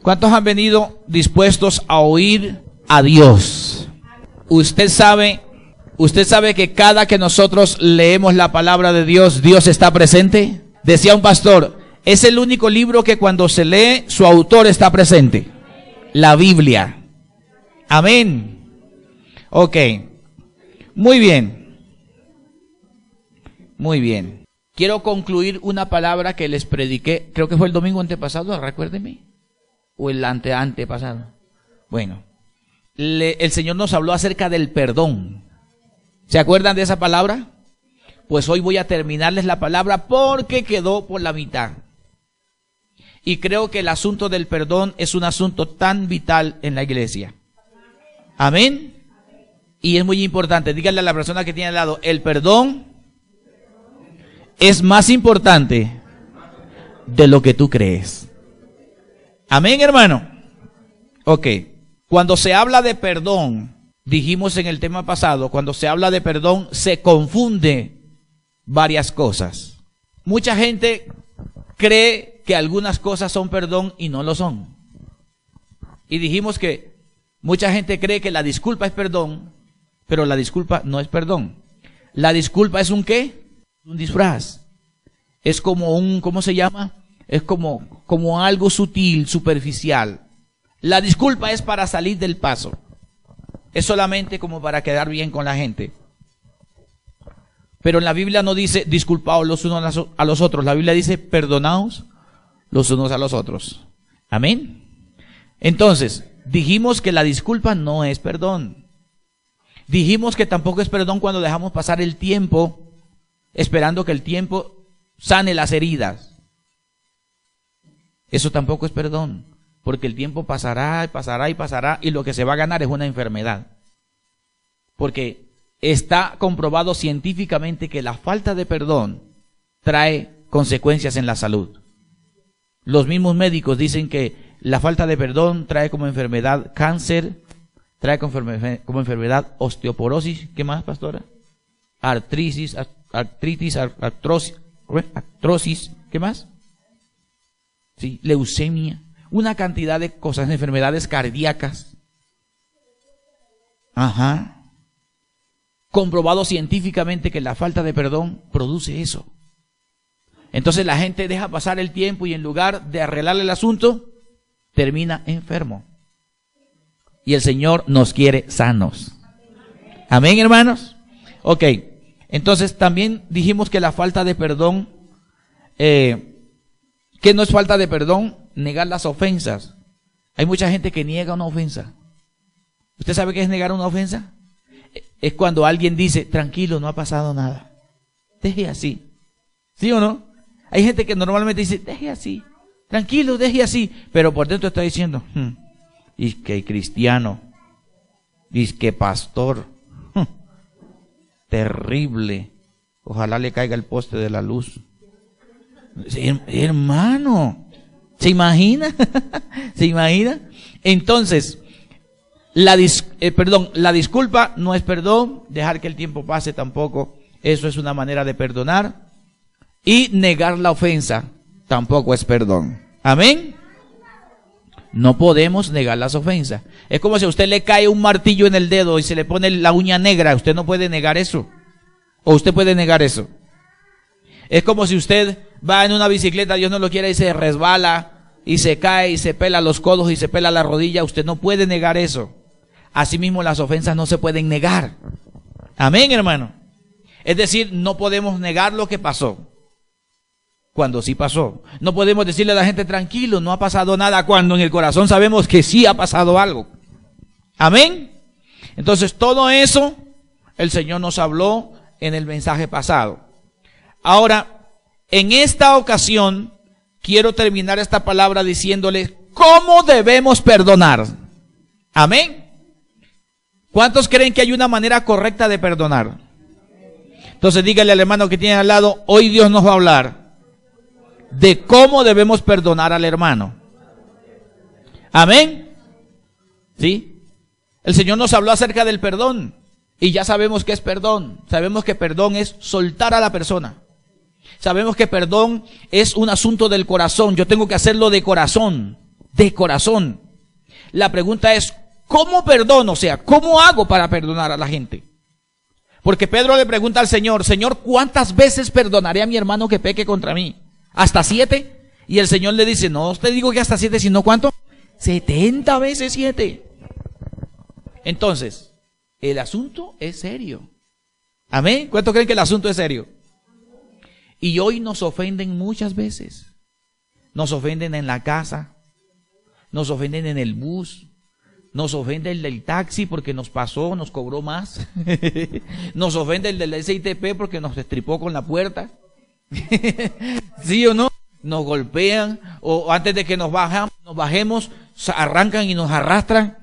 ¿Cuántos han venido dispuestos a oír a Dios? Usted sabe que cada que nosotros leemos la palabra de Dios, Dios está presente. Decía un pastor, es el único libro que cuando se lee, su autor está presente. La Biblia. Amén. Ok. Muy bien. Muy bien. Quiero concluir una palabra que les prediqué, creo que fue el domingo antepasado, recuérdeme. O el antepasado. Bueno, el Señor nos habló acerca del perdón. ¿Se acuerdan de esa palabra? Pues hoy voy a terminarles la palabra porque quedó por la mitad. Y creo que el asunto del perdón es un asunto tan vital en la iglesia. Amén. Y es muy importante. Díganle a la persona que tiene al lado, el perdón es más importante de lo que tú crees. Amén, hermano. Ok. Cuando se habla de perdón, dijimos en el tema pasado, cuando se habla de perdón, se confunde varias cosas. Mucha gente cree que algunas cosas son perdón y no lo son. Y dijimos que mucha gente cree que la disculpa es perdón, pero la disculpa no es perdón. La disculpa es un ¿qué? Un disfraz. Es como un, ¿cómo se llama? Es como algo sutil, superficial. La disculpa es para salir del paso. Es solamente como para quedar bien con la gente. Pero en la Biblia no dice disculpaos los unos a los otros. La Biblia dice perdonaos los unos a los otros. Amén. Entonces, dijimos que la disculpa no es perdón. Dijimos que tampoco es perdón cuando dejamos pasar el tiempo esperando que el tiempo sane las heridas. Eso tampoco es perdón, porque el tiempo pasará y pasará y pasará y lo que se va a ganar es una enfermedad. Porque está comprobado científicamente que la falta de perdón trae consecuencias en la salud. Los mismos médicos dicen que la falta de perdón trae como enfermedad cáncer, trae como enfermedad osteoporosis, ¿qué más, pastora? Artritis, artrosis, ¿qué más? Sí, leucemia, una cantidad de cosas, enfermedades cardíacas. Ajá. Comprobado científicamente que la falta de perdón produce eso. Entonces la gente deja pasar el tiempo y en lugar de arreglarle el asunto, termina enfermo. Y el Señor nos quiere sanos. Amén, hermanos. Ok, entonces también dijimos que la falta de perdón, ¿qué no es falta de perdón? Negar las ofensas. Hay mucha gente que niega una ofensa. ¿Usted sabe qué es negar una ofensa? Es cuando alguien dice, tranquilo, no ha pasado nada. Deje así. ¿Sí o no? Hay gente que normalmente dice, deje así. Tranquilo, deje así. Pero por dentro está diciendo, y que cristiano, y que pastor, terrible. Ojalá le caiga el poste de la luz. Hermano, ¿se imagina? ¿Se imagina? Entonces, la disculpa no es perdón, dejar que el tiempo pase tampoco, eso es una manera de perdonar, y negar la ofensa tampoco es perdón. Amén. No podemos negar las ofensas. Es como si a usted le cae un martillo en el dedo y se le pone la uña negra, usted no puede negar eso. ¿O usted puede negar eso? Es como si usted va en una bicicleta, Dios no lo quiera, y se resbala, y se cae, y se pela los codos, y se pela la rodilla, usted no puede negar eso. Asimismo, las ofensas no se pueden negar. Amén, hermano. Es decir, no podemos negar lo que pasó, cuando sí pasó. No podemos decirle a la gente, tranquilo, no ha pasado nada, cuando en el corazón sabemos que sí ha pasado algo. Amén. Entonces, todo eso, el Señor nos habló en el mensaje pasado. Ahora, en esta ocasión, quiero terminar esta palabra diciéndole cómo debemos perdonar. Amén. ¿Cuántos creen que hay una manera correcta de perdonar? Entonces dígale al hermano que tiene al lado, hoy Dios nos va a hablar de cómo debemos perdonar al hermano. Amén. ¿Sí? El Señor nos habló acerca del perdón y ya sabemos qué es perdón. Sabemos que perdón es soltar a la persona. Sabemos que perdón es un asunto del corazón. Yo tengo que hacerlo de corazón. de corazón. La pregunta es, ¿cómo perdono? O sea, ¿cómo hago para perdonar a la gente? Porque Pedro le pregunta al Señor, Señor, ¿cuántas veces perdonaré a mi hermano que peque contra mí? ¿Hasta 7? Y el Señor le dice, no te digo que hasta 7, sino ¿cuánto? 70 veces 7. Entonces, el asunto es serio. ¿Amén? ¿Cuántos creen que el asunto es serio? Y hoy nos ofenden muchas veces. Nos ofenden en la casa, nos ofenden en el bus, nos ofende el del taxi porque nos pasó, nos cobró más. Nos ofende el del SITP porque nos estripó con la puerta. ¿Sí o no? Nos golpean, o antes de que nos bajemos, arrancan y nos arrastran.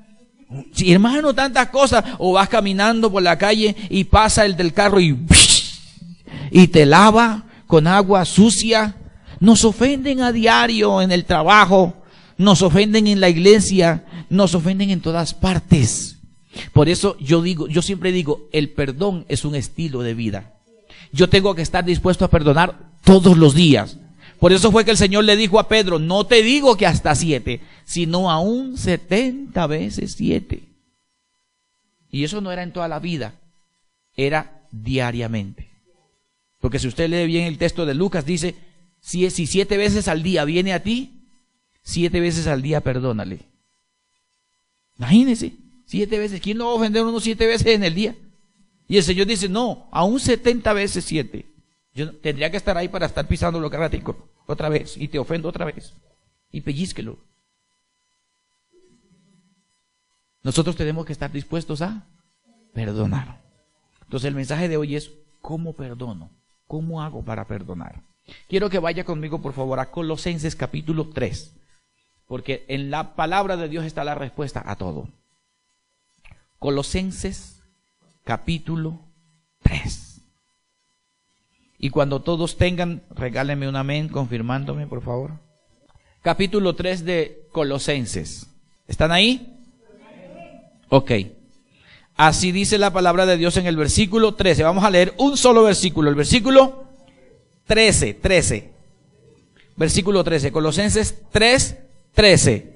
Sí, hermano, tantas cosas. O vas caminando por la calle y pasa el del carro y te lava con agua sucia. Nos ofenden a diario en el trabajo, nos ofenden en la iglesia, nos ofenden en todas partes. Por eso yo siempre digo, el perdón es un estilo de vida. Yo tengo que estar dispuesto a perdonar todos los días. Por eso fue que el Señor le dijo a Pedro, no te digo que hasta 7, sino aún 70 veces 7. Y eso no era en toda la vida, era diariamente. Porque si usted lee bien el texto de Lucas, dice, si 7 veces al día viene a ti, 7 veces al día perdónale. Imagínese, 7 veces. ¿Quién no va a ofender a uno 7 veces en el día? Y el Señor dice, no, aún 70 veces 7. Yo tendría que estar ahí para estar pisándolo cada ratico, otra vez, y te ofendo otra vez, y pellízquelo. Nosotros tenemos que estar dispuestos a perdonar. Entonces el mensaje de hoy es, ¿cómo perdono? ¿Cómo hago para perdonar? Quiero que vaya conmigo, por favor, a Colosenses capítulo 3, porque en la palabra de Dios está la respuesta a todo. Colosenses capítulo 3. Y cuando todos tengan, regálenme un amén, confirmándome, por favor. Capítulo 3 de Colosenses. ¿Están ahí? Ok. Así dice la palabra de Dios en el versículo 13. Vamos a leer un solo versículo. El versículo 13. Versículo 13. Colosenses 3, 13.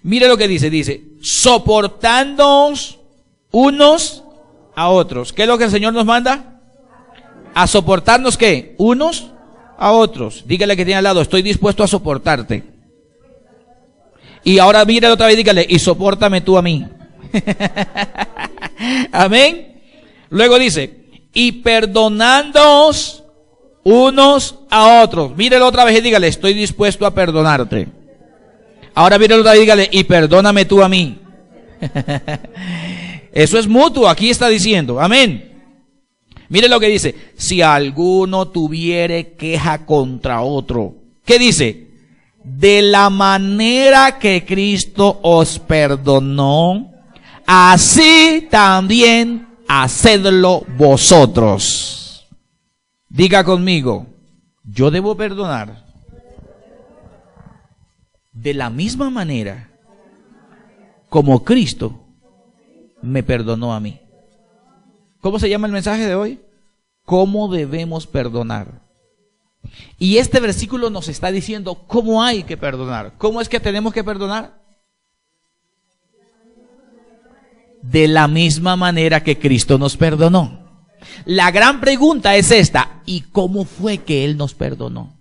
Mire lo que dice. Dice, soportándoos unos a otros. ¿Qué es lo que el Señor nos manda? A soportarnos, ¿qué? Unos a otros. Dígale que tiene al lado, estoy dispuesto a soportarte. Y ahora míralo otra vez, dígale, y sopórtame tú a mí. Amén. Luego dice, y perdonándoos unos a otros. Mírelo otra vez y dígale, estoy dispuesto a perdonarte. Ahora mírelo otra vez y dígale, y perdóname tú a mí. Eso es mutuo, aquí está diciendo. Amén. Mire lo que dice, si alguno tuviere queja contra otro, ¿qué dice? De la manera que Cristo os perdonó, así también hacedlo vosotros. Diga conmigo, yo debo perdonar de la misma manera como Cristo me perdonó a mí. ¿Cómo se llama el mensaje de hoy? ¿Cómo debemos perdonar? Y este versículo nos está diciendo cómo hay que perdonar. ¿Cómo es que tenemos que perdonar? De la misma manera que Cristo nos perdonó. La gran pregunta es esta: ¿y cómo fue que Él nos perdonó?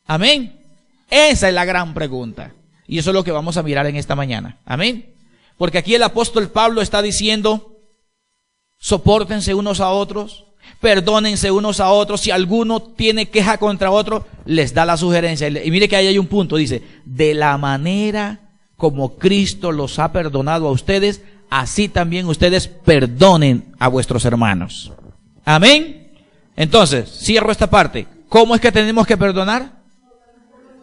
Amén. Esa es la gran pregunta. Y eso es lo que vamos a mirar en esta mañana. Amén. Porque aquí el apóstol Pablo está diciendo, sopórtense unos a otros, perdónense unos a otros. Si alguno tiene queja contra otro, les da la sugerencia. Y mire que ahí hay un punto, dice, de la manera como Cristo los ha perdonado a ustedes, así también ustedes perdonen a vuestros hermanos. Amén. Entonces, cierro esta parte. ¿Cómo es que tenemos que perdonar?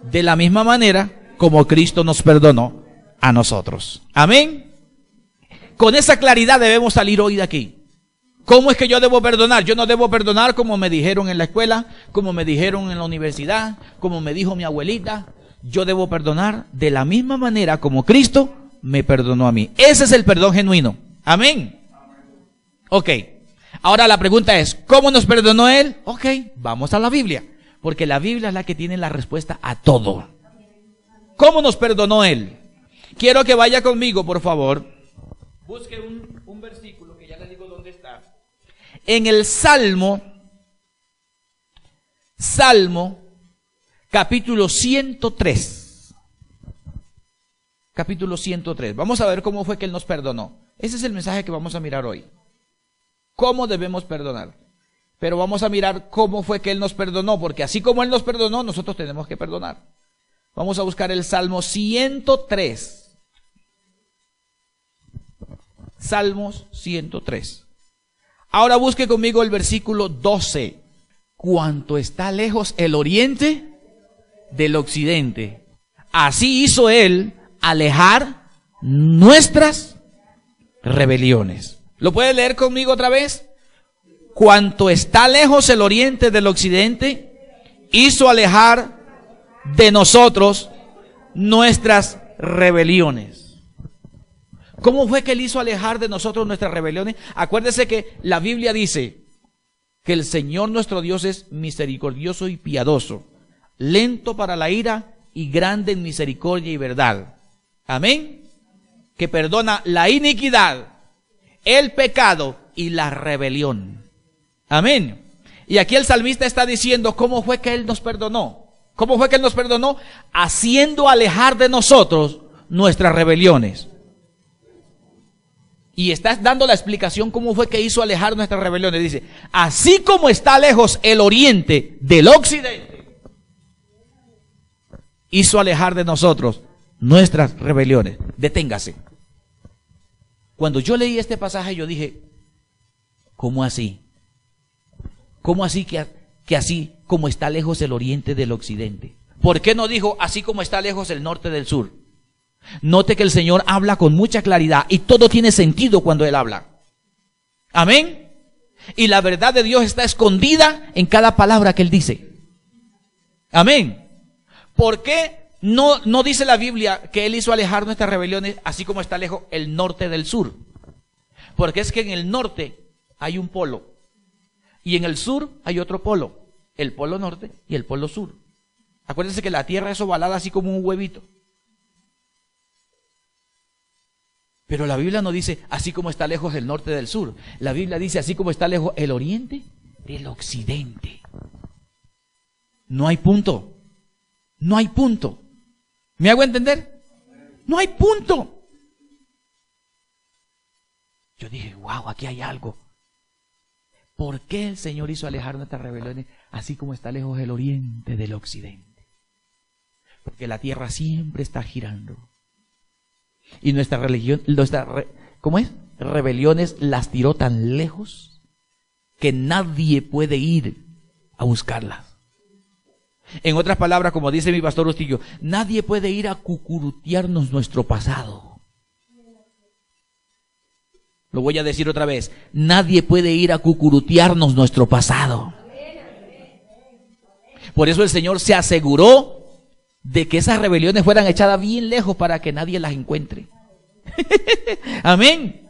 De la misma manera como Cristo nos perdonó a nosotros. Amén. Con esa claridad debemos salir hoy de aquí. ¿Cómo es que yo debo perdonar? Yo no debo perdonar como me dijeron en la escuela, como me dijeron en la universidad, como me dijo mi abuelita. Yo debo perdonar de la misma manera como Cristo me perdonó a mí. Ese es el perdón genuino. Amén. Ok. Ahora la pregunta es, ¿cómo nos perdonó Él? Ok, vamos a la Biblia. Porque la Biblia es la que tiene la respuesta a todo. ¿Cómo nos perdonó Él? Quiero que vaya conmigo, por favor. Busque un versículo que ya le digo dónde está. En el Salmo capítulo 103. Capítulo 103. Vamos a ver cómo fue que Él nos perdonó. Ese es el mensaje que vamos a mirar hoy. ¿Cómo debemos perdonar? Pero vamos a mirar cómo fue que Él nos perdonó, porque así como Él nos perdonó, nosotros tenemos que perdonar. Vamos a buscar el Salmo 103. Salmos 103. Ahora busque conmigo el versículo 12. Cuanto está lejos el oriente del occidente, así hizo Él alejar nuestras rebeliones. ¿Lo puede leer conmigo otra vez? Cuanto está lejos el oriente del occidente, hizo alejar de nosotros nuestras rebeliones. ¿Cómo fue que Él hizo alejar de nosotros nuestras rebeliones? Acuérdese que la Biblia dice que el Señor nuestro Dios es misericordioso y piadoso, lento para la ira y grande en misericordia y verdad. Amén. Que perdona la iniquidad, el pecado y la rebelión. Amén. Y aquí el salmista está diciendo cómo fue que Él nos perdonó. ¿Cómo fue que Él nos perdonó? Haciendo alejar de nosotros nuestras rebeliones. Y está dando la explicación cómo fue que hizo alejar nuestras rebeliones. Dice, así como está lejos el oriente del occidente, hizo alejar de nosotros nuestras rebeliones. Deténgase. Cuando yo leí este pasaje yo dije, ¿cómo así? ¿Cómo así que así como está lejos el oriente del occidente? ¿Por qué no dijo así como está lejos el norte del sur? Note que el Señor habla con mucha claridad y todo tiene sentido cuando Él habla. Amén. Y la verdad de Dios está escondida en cada palabra que Él dice. Amén. ¿Por qué no dice la Biblia que Él hizo alejar nuestras rebeliones así como está lejos el norte del sur? Porque es que en el norte hay un polo y en el sur hay otro polo, el polo norte y el polo sur. Acuérdense que la tierra es ovalada así como un huevito. Pero la Biblia no dice así como está lejos el norte del sur. La Biblia dice así como está lejos el oriente del occidente. No hay punto. No hay punto. ¿Me hago entender? No hay punto. Yo dije, wow, aquí hay algo. ¿Por qué el Señor hizo alejar nuestras rebeliones así como está lejos el oriente del occidente? Porque la tierra siempre está girando. Y nuestra religión, rebeliones las tiró tan lejos que nadie puede ir a buscarlas. En otras palabras, como dice mi pastor Ustillo, nadie puede ir a cucurutearnos nuestro pasado. Lo voy a decir otra vez, nadie puede ir a cucurutearnos nuestro pasado. Por eso el Señor se aseguró de que esas rebeliones fueran echadas bien lejos para que nadie las encuentre. Amén.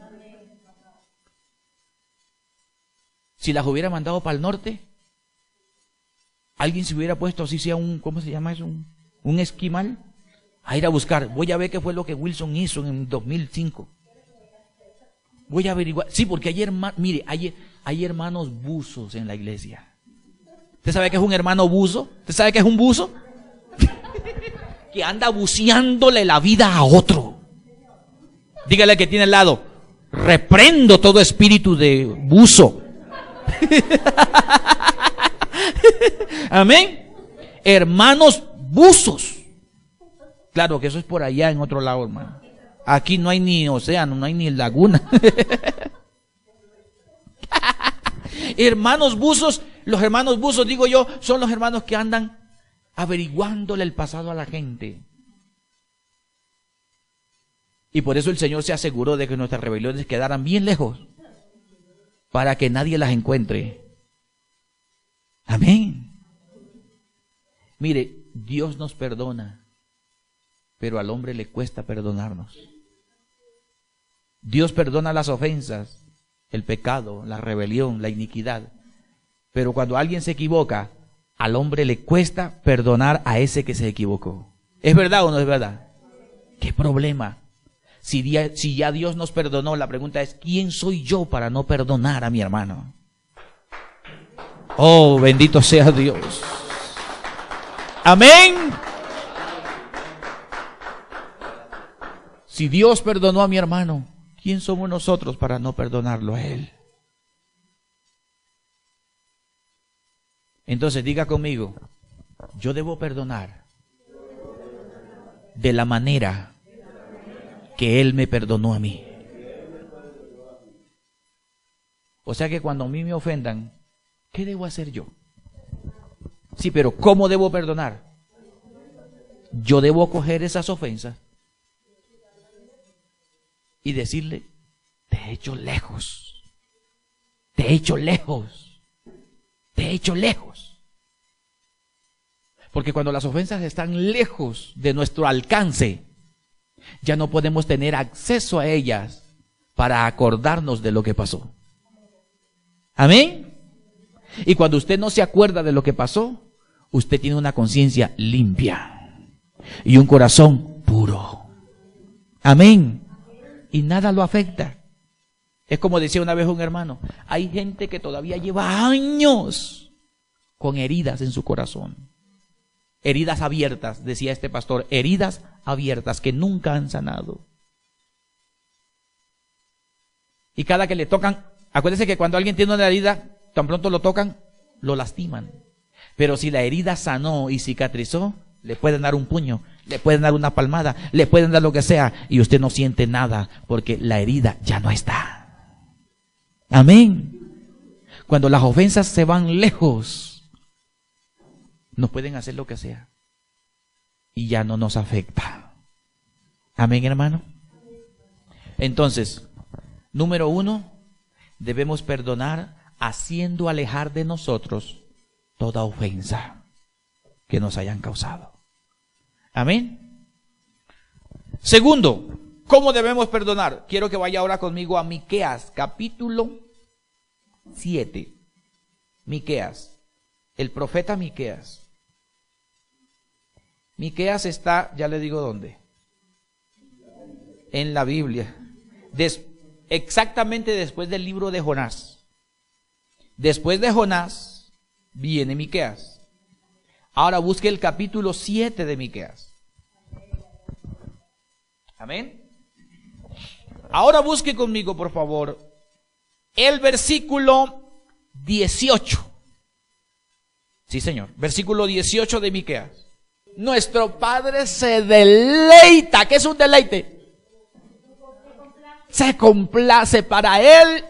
Si las hubiera mandado para el norte, alguien se hubiera puesto así sea ¿cómo se llama eso? Un esquimal a ir a buscar. Voy a ver qué fue lo que Wilson hizo en 2005. Voy a averiguar. Sí, porque hay hermanos buzos en la iglesia. ¿Usted sabe qué es un hermano buzo? ¿Usted sabe qué es un buzo? Que anda buceándole la vida a otro. Dígale que tiene al lado, reprendo todo espíritu de buzo. Amén. Hermanos buzos. Claro que eso es por allá en otro lado, hermano. Aquí no hay ni océano, no hay ni laguna. Hermanos buzos, los hermanos buzos, digo yo, son los hermanos que andan averiguándole el pasado a la gente. Y por eso el Señor se aseguró de que nuestras rebeliones quedaran bien lejos, para que nadie las encuentre. Amén. Mire, Dios nos perdona, pero al hombre le cuesta perdonarnos. Dios perdona las ofensas, el pecado, la rebelión, la iniquidad. Pero cuando alguien se equivoca, al hombre le cuesta perdonar a ese que se equivocó. ¿Es verdad o no es verdad? ¿Qué problema? Si ya Dios nos perdonó, la pregunta es, ¿quién soy yo para no perdonar a mi hermano? Oh, bendito sea Dios. Amén. Si Dios perdonó a mi hermano, ¿quién somos nosotros para no perdonarlo a él? Entonces diga conmigo, yo debo perdonar de la manera que él me perdonó a mí. O sea que cuando a mí me ofendan, ¿qué debo hacer yo? Sí, pero ¿cómo debo perdonar? Yo debo coger esas ofensas y decirle, te he hecho lejos, te he hecho lejos, te he hecho lejos. Porque cuando las ofensas están lejos de nuestro alcance, ya no podemos tener acceso a ellas para acordarnos de lo que pasó. Amén. Y cuando usted no se acuerda de lo que pasó, usted tiene una conciencia limpia y un corazón puro. Amén. Y nada lo afecta. Es como decía una vez un hermano, hay gente que todavía lleva años con heridas en su corazón. Heridas abiertas, decía este pastor, heridas abiertas que nunca han sanado. Y cada que le tocan, acuérdense que cuando alguien tiene una herida, tan pronto lo tocan, lo lastiman. Pero si la herida sanó y cicatrizó, le pueden dar un puño, le pueden dar una palmada, le pueden dar lo que sea, y usted no siente nada, porque la herida ya no está. Amén. Cuando las ofensas se van lejos, nos pueden hacer lo que sea, y ya no nos afecta. Amén, hermano. Entonces, número 1, debemos perdonar haciendo alejar de nosotros toda ofensa que nos hayan causado. Amén. Segundo, ¿cómo debemos perdonar? Quiero que vaya ahora conmigo a Miqueas, capítulo 7. Miqueas, el profeta Miqueas. Miqueas está, ya le digo dónde, en la Biblia, exactamente después del libro de Jonás. Después de Jonás viene Miqueas. Ahora busque el capítulo 7 de Miqueas. Amén. Ahora busque conmigo, por favor, el versículo 18. Sí, señor. Versículo 18 de Miqueas. Nuestro Padre se deleita. ¿Qué es un deleite? Se complace. Para Él,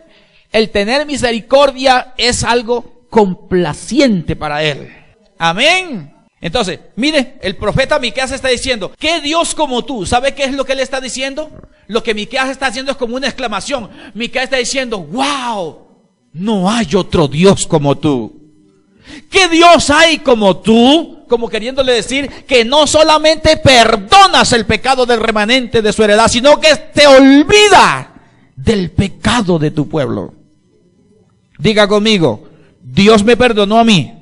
el tener misericordia es algo complaciente para Él. Amén. Entonces, mire, el profeta Miqueas está diciendo, ¿qué Dios como tú? ¿Sabe qué es lo que él está diciendo? Lo que Miqueas está haciendo es como una exclamación. Miqueas está diciendo, wow, no hay otro Dios como tú. ¿Qué Dios hay como tú? Como queriéndole decir que no solamente perdonas el pecado del remanente de su heredad, sino que te olvida del pecado de tu pueblo. Diga conmigo, Dios me perdonó a mí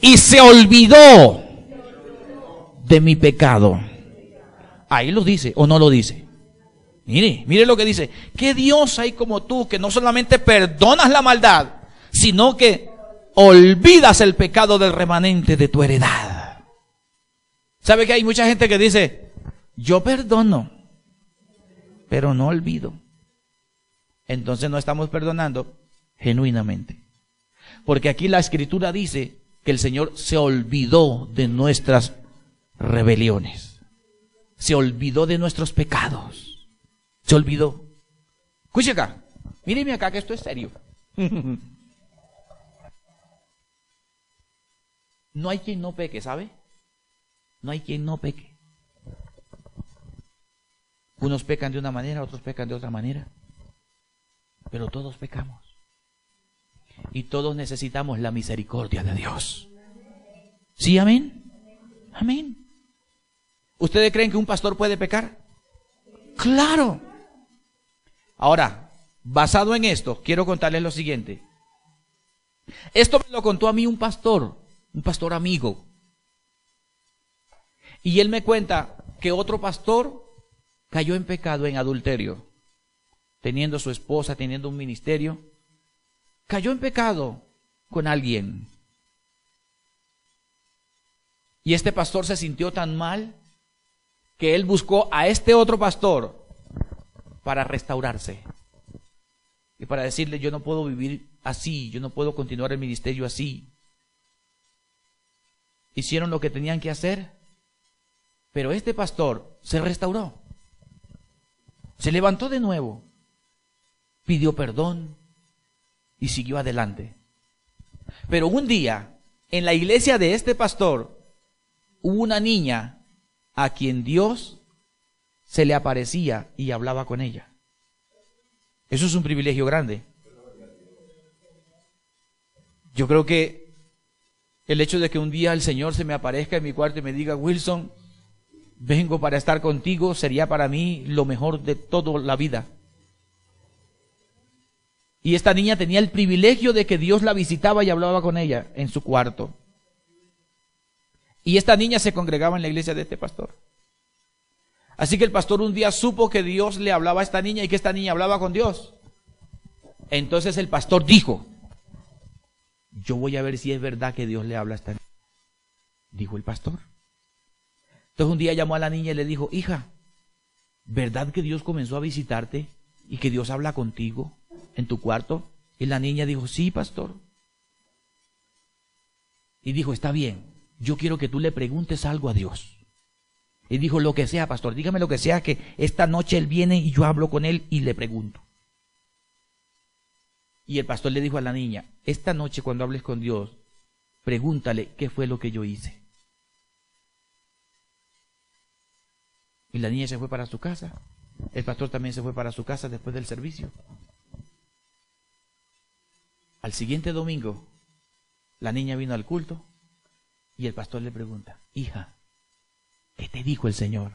y se olvidó de mi pecado. Ahí lo dice o no lo dice. Mire lo que dice. ¿Qué Dios hay como tú que no solamente perdonas la maldad, sino que olvidas el pecado del remanente de tu heredad? ¿Sabe que hay mucha gente que dice, yo perdono, pero no olvido? Entonces no estamos perdonando genuinamente. Porque aquí la Escritura dice que el Señor se olvidó de nuestras rebeliones. Se olvidó de nuestros pecados. Se olvidó. Escuche acá. Míreme acá que esto es serio. No hay quien no peque, ¿sabe? No hay quien no peque. Unos pecan de una manera, otros pecan de otra manera. Pero todos pecamos. Y todos necesitamos la misericordia de Dios. ¿Sí, amén? Amén. ¿Ustedes creen que un pastor puede pecar? ¡Claro! Ahora, basado en esto, quiero contarles lo siguiente. Esto me lo contó a mí un pastor amigo. Y él me cuenta que otro pastor cayó en pecado, en adulterio, teniendo su esposa, teniendo un ministerio, cayó en pecado con alguien. Y este pastor se sintió tan mal que él buscó a este otro pastor para restaurarse y para decirle: yo no puedo vivir así, yo no puedo continuar el ministerio así. Hicieron lo que tenían que hacer, pero este pastor se restauró, se levantó de nuevo, pidió perdón y siguió adelante. Pero un día, en la iglesia de este pastor, hubo una niña a quien Dios se le aparecía y hablaba con ella. Eso es un privilegio grande. Yo creo que el hecho de que un día el Señor se me aparezca en mi cuarto y me diga: Wilson, vengo para estar contigo, sería para mí lo mejor de toda la vida. Y esta niña tenía el privilegio de que Dios la visitaba y hablaba con ella en su cuarto. Y esta niña se congregaba en la iglesia de este pastor. Así que el pastor un día supo que Dios le hablaba a esta niña y que esta niña hablaba con Dios. Entonces el pastor dijo: yo voy a ver si es verdad que Dios le habla a esta niña. Dijo el pastor. Entonces un día llamó a la niña y le dijo: hija, ¿verdad que Dios comenzó a visitarte y que Dios habla contigo en tu cuarto? Y la niña dijo: sí, pastor. Y dijo: está bien, yo quiero que tú le preguntes algo a Dios. Y dijo: lo que sea, pastor, dígame lo que sea, que esta noche él viene y yo hablo con él y le pregunto. Y el pastor le dijo a la niña: esta noche cuando hables con Dios, pregúntale qué fue lo que yo hice. Y la niña se fue para su casa. El pastor también se fue para su casa después del servicio. Al siguiente domingo, la niña vino al culto y el pastor le pregunta: hija, ¿qué te dijo el Señor?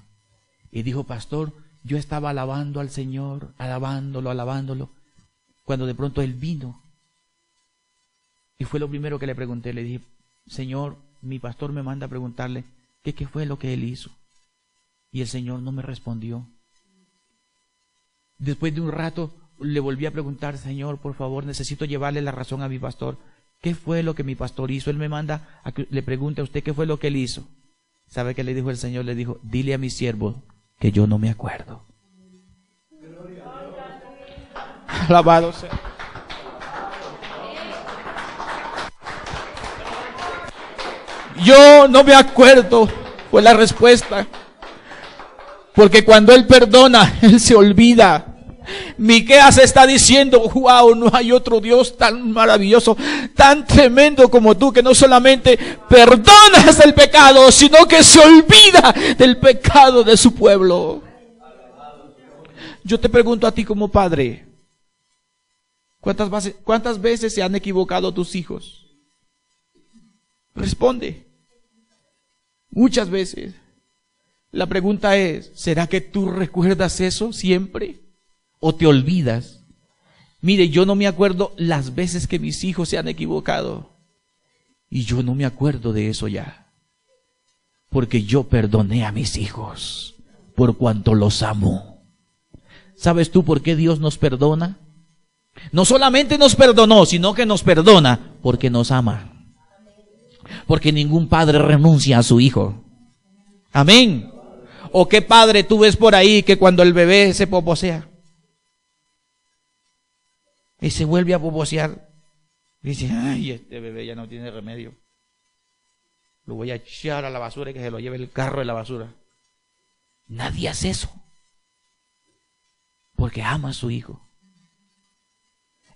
Y dijo: pastor, yo estaba alabando al Señor, alabándolo, cuando de pronto él vino. Y fue lo primero que le pregunté. Le dije: Señor, mi pastor me manda a preguntarle qué fue lo que él hizo. Y el Señor no me respondió. Después de un rato le volví a preguntar: Señor, por favor, necesito llevarle la razón a mi pastor. ¿Qué fue lo que mi pastor hizo? Él me manda a que le pregunte a usted qué fue lo que él hizo. ¿Sabe qué le dijo el Señor? Le dijo: dile a mi siervo que yo no me acuerdo. Alabado sea. Yo no me acuerdo, fue la respuesta. Porque cuando Él perdona, Él se olvida. Miqueas está diciendo: wow, no hay otro Dios tan maravilloso, tan tremendo como tú, que no solamente perdonas el pecado, sino que se olvida del pecado de su pueblo. Yo te pregunto a ti como padre: ¿cuántas veces se han equivocado tus hijos? Responde. Muchas veces. La pregunta es: ¿será que tú recuerdas eso siempre? ¿O te olvidas? Mire, yo no me acuerdo las veces que mis hijos se han equivocado. Y yo no me acuerdo de eso ya. Porque yo perdoné a mis hijos por cuanto los amo. ¿Sabes tú por qué Dios nos perdona? No solamente nos perdonó, sino que nos perdona porque nos ama. Porque ningún padre renuncia a su hijo. Amén. ¿O qué padre tú ves por ahí que cuando el bebé se poposea y se vuelve a poposear, dice: ay, este bebé ya no tiene remedio, lo voy a echar a la basura y que se lo lleve el carro de la basura? Nadie hace eso, porque ama a su hijo.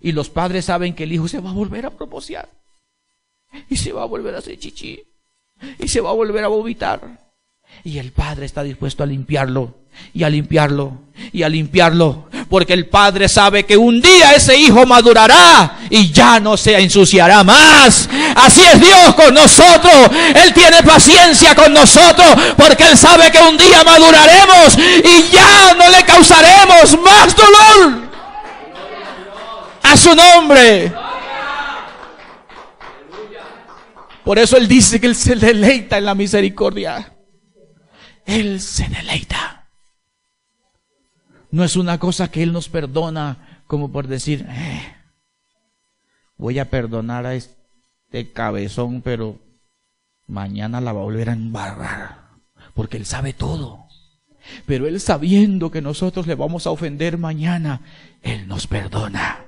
Y los padres saben que el hijo se va a volver a poposear y se va a volver a hacer chichi y se va a volver a vomitar. Y el padre está dispuesto a limpiarlo, y a limpiarlo, y a limpiarlo, porque el padre sabe que un día ese hijo madurará y ya no se ensuciará más. Así es Dios con nosotros. Él tiene paciencia con nosotros, porque Él sabe que un día maduraremos y ya no le causaremos más dolor. A su nombre. Por eso Él dice que Él se deleita en la misericordia. Él se deleita. No es una cosa que Él nos perdona como por decir, voy a perdonar a este cabezón, pero mañana la va a volver a embarrar, porque Él sabe todo. Pero Él, sabiendo que nosotros le vamos a ofender mañana, Él nos perdona.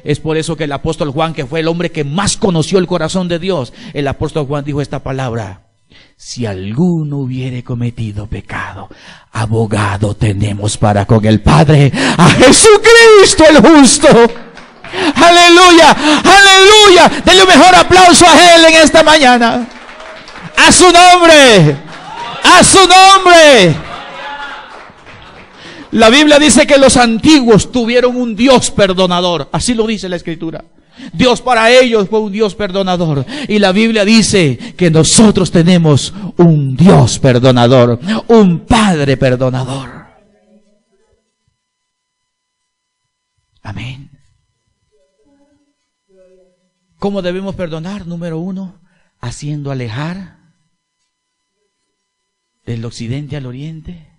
Es por eso que el apóstol Juan, que fue el hombre que más conoció el corazón de Dios, el apóstol Juan dijo esta palabra: si alguno hubiere cometido pecado, abogado tenemos para con el Padre, a Jesucristo el justo. Aleluya, aleluya. Denle un mejor aplauso a Él en esta mañana. A su nombre, a su nombre. La Biblia dice que los antiguos tuvieron un Dios perdonador. Así lo dice la Escritura. Dios para ellos fue un Dios perdonador. Y la Biblia dice que nosotros tenemos un Dios perdonador, un Padre perdonador. Amén. ¿Cómo debemos perdonar? Número 1, haciendo alejar del occidente al oriente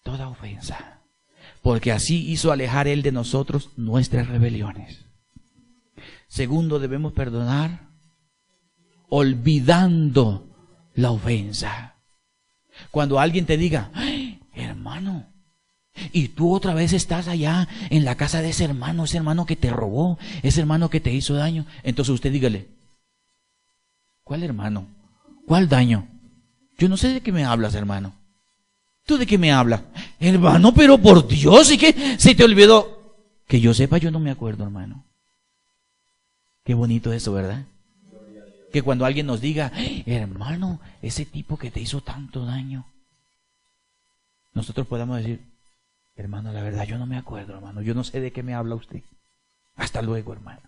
toda ofensa, porque así hizo alejar Él de nosotros nuestras rebeliones. Segundo, debemos perdonar olvidando la ofensa. Cuando alguien te diga, ¡ay, hermano! Y tú otra vez estás allá en la casa de ese hermano que te robó, ese hermano que te hizo daño. Entonces usted dígale, ¿cuál hermano? ¿Cuál daño? Yo no sé de qué me hablas, hermano. ¿Tú de qué me hablas? Hermano, pero por Dios, ¿y qué? ¿Se te olvidó? Que yo sepa, yo no me acuerdo, hermano. Qué bonito eso, ¿verdad? Que cuando alguien nos diga, hermano, ese tipo que te hizo tanto daño, nosotros podamos decir, hermano, la verdad yo no me acuerdo, hermano, yo no sé de qué me habla usted. Hasta luego, hermano.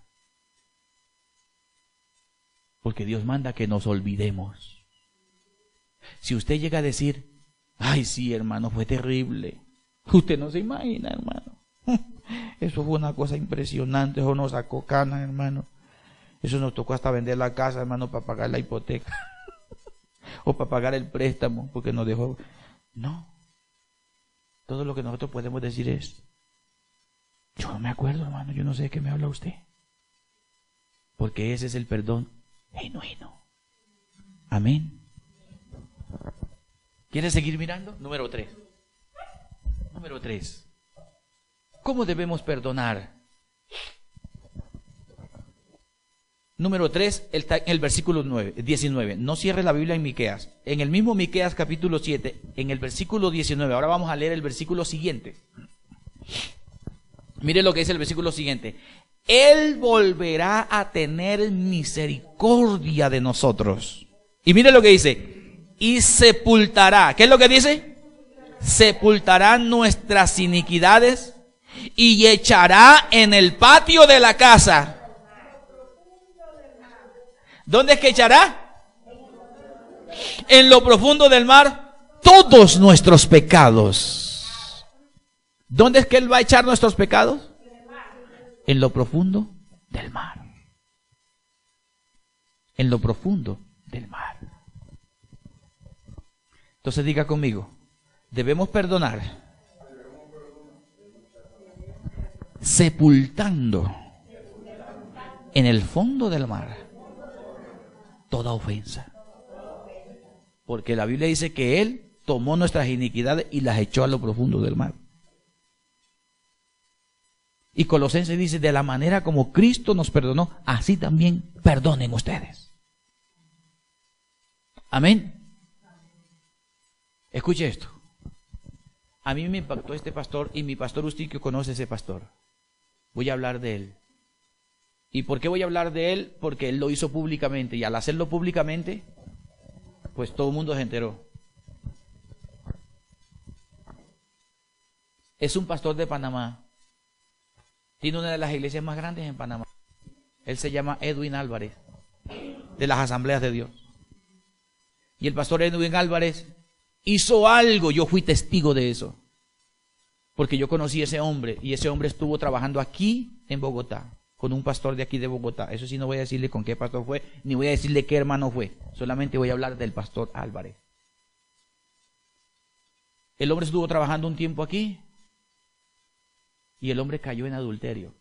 Porque Dios manda que nos olvidemos. Si usted llega a decir, ay sí, hermano, fue terrible, usted no se imagina, hermano, eso fue una cosa impresionante, eso nos sacó canas, hermano. Eso nos tocó hasta vender la casa, hermano, para pagar la hipoteca. O para pagar el préstamo, porque nos dejó. No. Todo lo que nosotros podemos decir es, yo no me acuerdo, hermano, yo no sé de qué me habla usted. Porque ese es el perdón genuino. Amén. ¿Quieres seguir mirando? Número 3. Número 3. ¿Cómo debemos perdonar? Número 3, está en el versículo 19. No cierre la Biblia en Miqueas. En el mismo Miqueas capítulo 7, en el versículo 19. Ahora vamos a leer el versículo siguiente. Mire lo que dice el versículo siguiente. Él volverá a tener misericordia de nosotros. Y mire lo que dice. Y sepultará. ¿Qué es lo que dice? Sepultará nuestras iniquidades y echará en el patio de la casa. ¿Dónde es que echará? En lo profundo del mar todos nuestros pecados. ¿Dónde es que Él va a echar nuestros pecados? En lo profundo del mar. En lo profundo del mar. Entonces diga conmigo, debemos perdonar sepultando en el fondo del mar toda ofensa. Porque la Biblia dice que Él tomó nuestras iniquidades y las echó a lo profundo del mar. Y Colosenses dice, de la manera como Cristo nos perdonó, así también perdonen ustedes. Amén. Escuche esto. A mí me impactó este pastor, y mi pastor Eustiquio conoce a ese pastor. Voy a hablar de él. ¿Y por qué voy a hablar de él? Porque él lo hizo públicamente, y al hacerlo públicamente, pues todo el mundo se enteró. Es un pastor de Panamá. Tiene una de las iglesias más grandes en Panamá. Él se llama Edwin Álvarez, de las Asambleas de Dios. Y el pastor Edwin Álvarez hizo algo, yo fui testigo de eso. Porque yo conocí a ese hombre, y ese hombre estuvo trabajando aquí en Bogotá, con un pastor de aquí de Bogotá. Eso sí, no voy a decirle con qué pastor fue, ni voy a decirle qué hermano fue. Solamente voy a hablar del pastor Álvarez. El hombre estuvo trabajando un tiempo aquí y el hombre cayó en adulterio.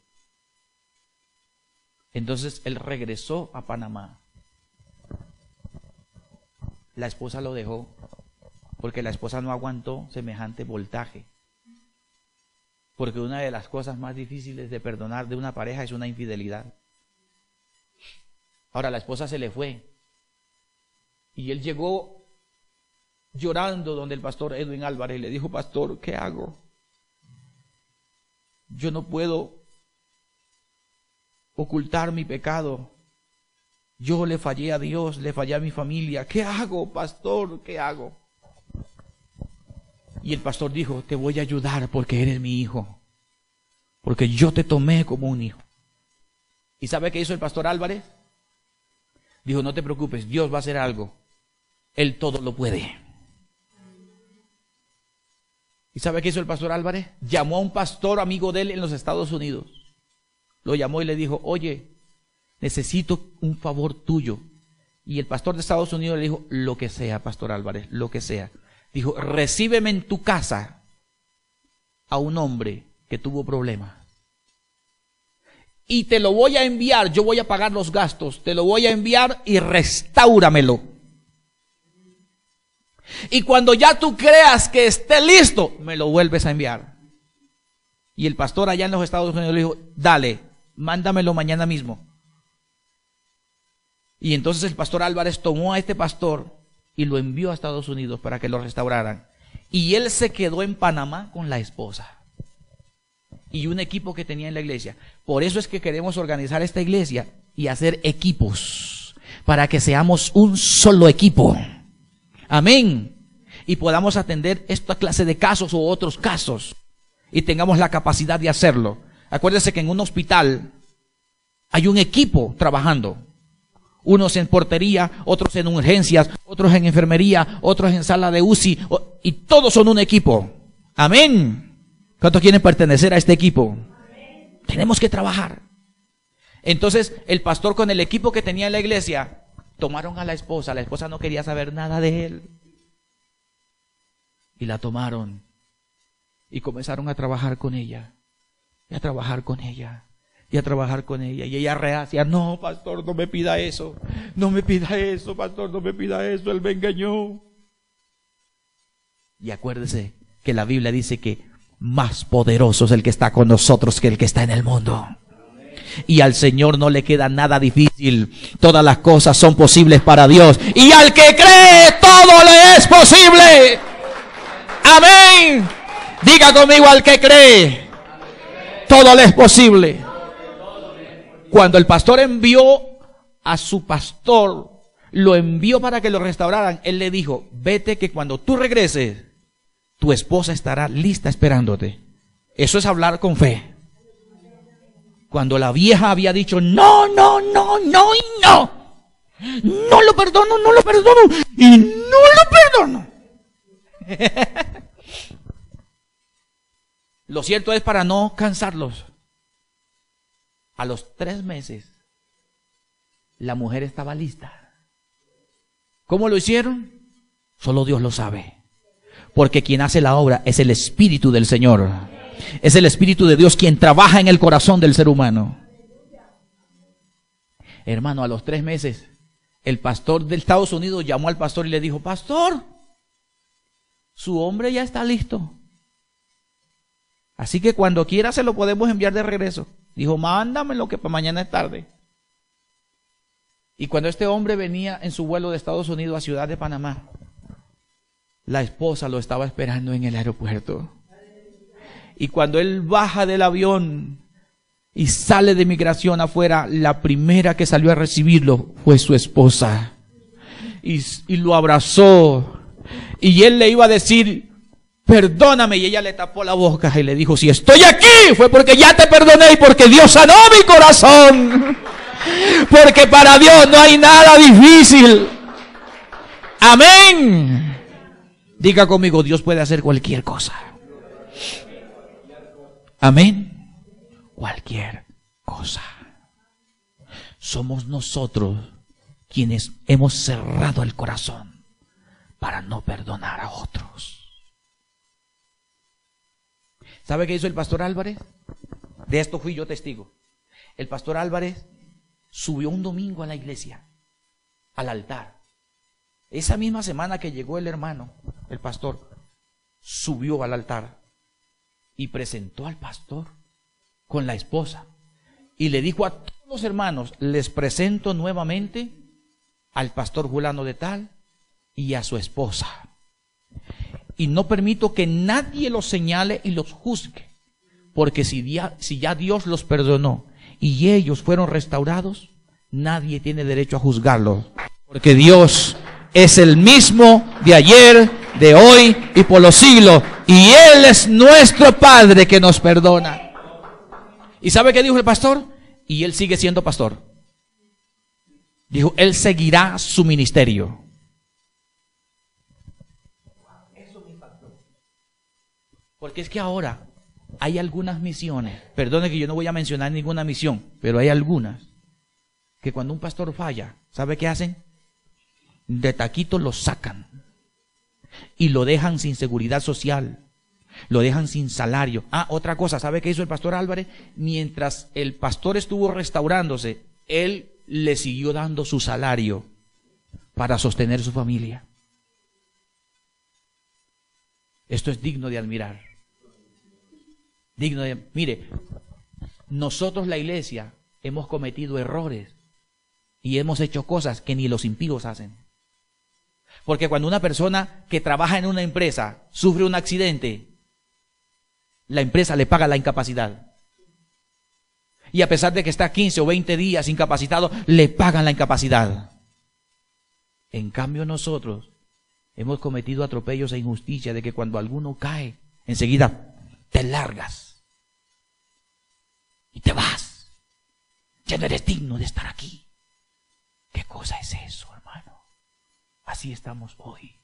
Entonces él regresó a Panamá. La esposa lo dejó porque la esposa no aguantó semejante voltaje. Porque una de las cosas más difíciles de perdonar de una pareja es una infidelidad. Ahora la esposa se le fue y él llegó llorando donde el pastor Edwin Álvarez y le dijo: pastor, ¿qué hago? Yo no puedo ocultar mi pecado. Yo le fallé a Dios, le fallé a mi familia. ¿Qué hago, pastor? ¿Qué hago? Y el pastor dijo: te voy a ayudar porque eres mi hijo, porque yo te tomé como un hijo. ¿Y sabe qué hizo el pastor Álvarez? Dijo: no te preocupes, Dios va a hacer algo. Él todo lo puede. ¿Y sabe qué hizo el pastor Álvarez? Llamó a un pastor amigo de él en los Estados Unidos. Lo llamó y le dijo: oye, necesito un favor tuyo. Y el pastor de Estados Unidos le dijo: lo que sea, pastor Álvarez, lo que sea. Dijo: recíbeme en tu casa a un hombre que tuvo problemas. Y te lo voy a enviar, yo voy a pagar los gastos, te lo voy a enviar y restáuramelo. Y cuando ya tú creas que esté listo, me lo vuelves a enviar. Y el pastor allá en los Estados Unidos le dijo: dale, mándamelo mañana mismo. Y entonces el pastor Álvarez tomó a este pastor y lo envió a Estados Unidos para que lo restauraran. Y él se quedó en Panamá con la esposa y un equipo que tenía en la iglesia. Por eso es que queremos organizar esta iglesia y hacer equipos, para que seamos un solo equipo. Amén. Y podamos atender esta clase de casos u otros casos y tengamos la capacidad de hacerlo. Acuérdese que en un hospital hay un equipo trabajando. Unos en portería, otros en urgencias, otros en enfermería, otros en sala de UCI, y todos son un equipo. Amén. ¿Cuántos quieren pertenecer a este equipo? Amén. Tenemos que trabajar. Entonces el pastor, con el equipo que tenía en la iglesia, tomaron a la esposa no quería saber nada de él. Y la tomaron y comenzaron a trabajar con ella, y a trabajar con ella, y a trabajar con ella. Y ella reacia: no, pastor, no me pida eso, no me pida eso, pastor, no me pida eso, él me engañó. Y acuérdese que la Biblia dice que más poderoso es el que está con nosotros que el que está en el mundo. Y al Señor no le queda nada difícil. Todas las cosas son posibles para Dios. Y al que cree, todo le es posible. Amén. Diga conmigo: al que cree, todo le es posible. Cuando el pastor envió a su pastor, lo envió para que lo restauraran, él le dijo: vete, que cuando tú regreses, tu esposa estará lista esperándote. Eso es hablar con fe. Cuando la vieja había dicho: no, no, no, no y no, no lo perdono, no lo perdono y no lo perdono. Lo cierto es, para no cansarlos, a los 3 meses la mujer estaba lista. ¿Cómo lo hicieron? Solo Dios lo sabe. Porque quien hace la obra es el Espíritu del Señor. Es el Espíritu de Dios quien trabaja en el corazón del ser humano. Hermano, a los 3 meses, el pastor de Estados Unidos llamó al pastor y le dijo: pastor, su hombre ya está listo. Así que cuando quiera se lo podemos enviar de regreso. Dijo: mándamelo, que para mañana es tarde. Y cuando este hombre venía en su vuelo de Estados Unidos a Ciudad de Panamá, la esposa lo estaba esperando en el aeropuerto. Y cuando él baja del avión y sale de migración afuera, la primera que salió a recibirlo fue su esposa. Y lo abrazó. Y él le iba a decir: perdóname, y ella le tapó la boca y le dijo: si estoy aquí fue porque ya te perdoné y porque Dios sanó mi corazón. Porque para Dios no hay nada difícil. Amén. Diga conmigo: Dios puede hacer cualquier cosa. Amén. Cualquier cosa. Somos nosotros quienes hemos cerrado el corazón para no perdonar a otros. ¿Sabe qué hizo el pastor Álvarez? De esto fui yo testigo. El pastor Álvarez subió un domingo a la iglesia, al altar. Esa misma semana que llegó el hermano, el pastor, subió al altar y presentó al pastor con la esposa. Y le dijo a todos los hermanos, les presento nuevamente al pastor fulano de tal y a su esposa. Y no permito que nadie los señale y los juzgue, porque si ya Dios los perdonó y ellos fueron restaurados, nadie tiene derecho a juzgarlos, porque Dios es el mismo de ayer, de hoy y por los siglos, y Él es nuestro Padre que nos perdona. ¿Y sabe qué dijo el pastor? Y él sigue siendo pastor. Dijo, él seguirá su ministerio. Eso me impactó. Porque es que ahora hay algunas misiones, perdone que yo no voy a mencionar ninguna misión, pero hay algunas que cuando un pastor falla, ¿sabe qué hacen? De taquito lo sacan y lo dejan sin seguridad social, lo dejan sin salario. Otra cosa, ¿sabe qué hizo el pastor Álvarez? Mientras el pastor estuvo restaurándose, él le siguió dando su salario para sostener su familia. Esto es digno de admirar. Mire, nosotros la iglesia hemos cometido errores y hemos hecho cosas que ni los impíos hacen. Porque cuando una persona que trabaja en una empresa sufre un accidente, la empresa le paga la incapacidad. Y a pesar de que está 15 o 20 días incapacitado, le pagan la incapacidad. En cambio nosotros hemos cometido atropellos e injusticia de que cuando alguno cae, enseguida te largas y te vas. Ya no eres digno de estar aquí. ¿Qué cosa es eso, hermano? Así estamos hoy.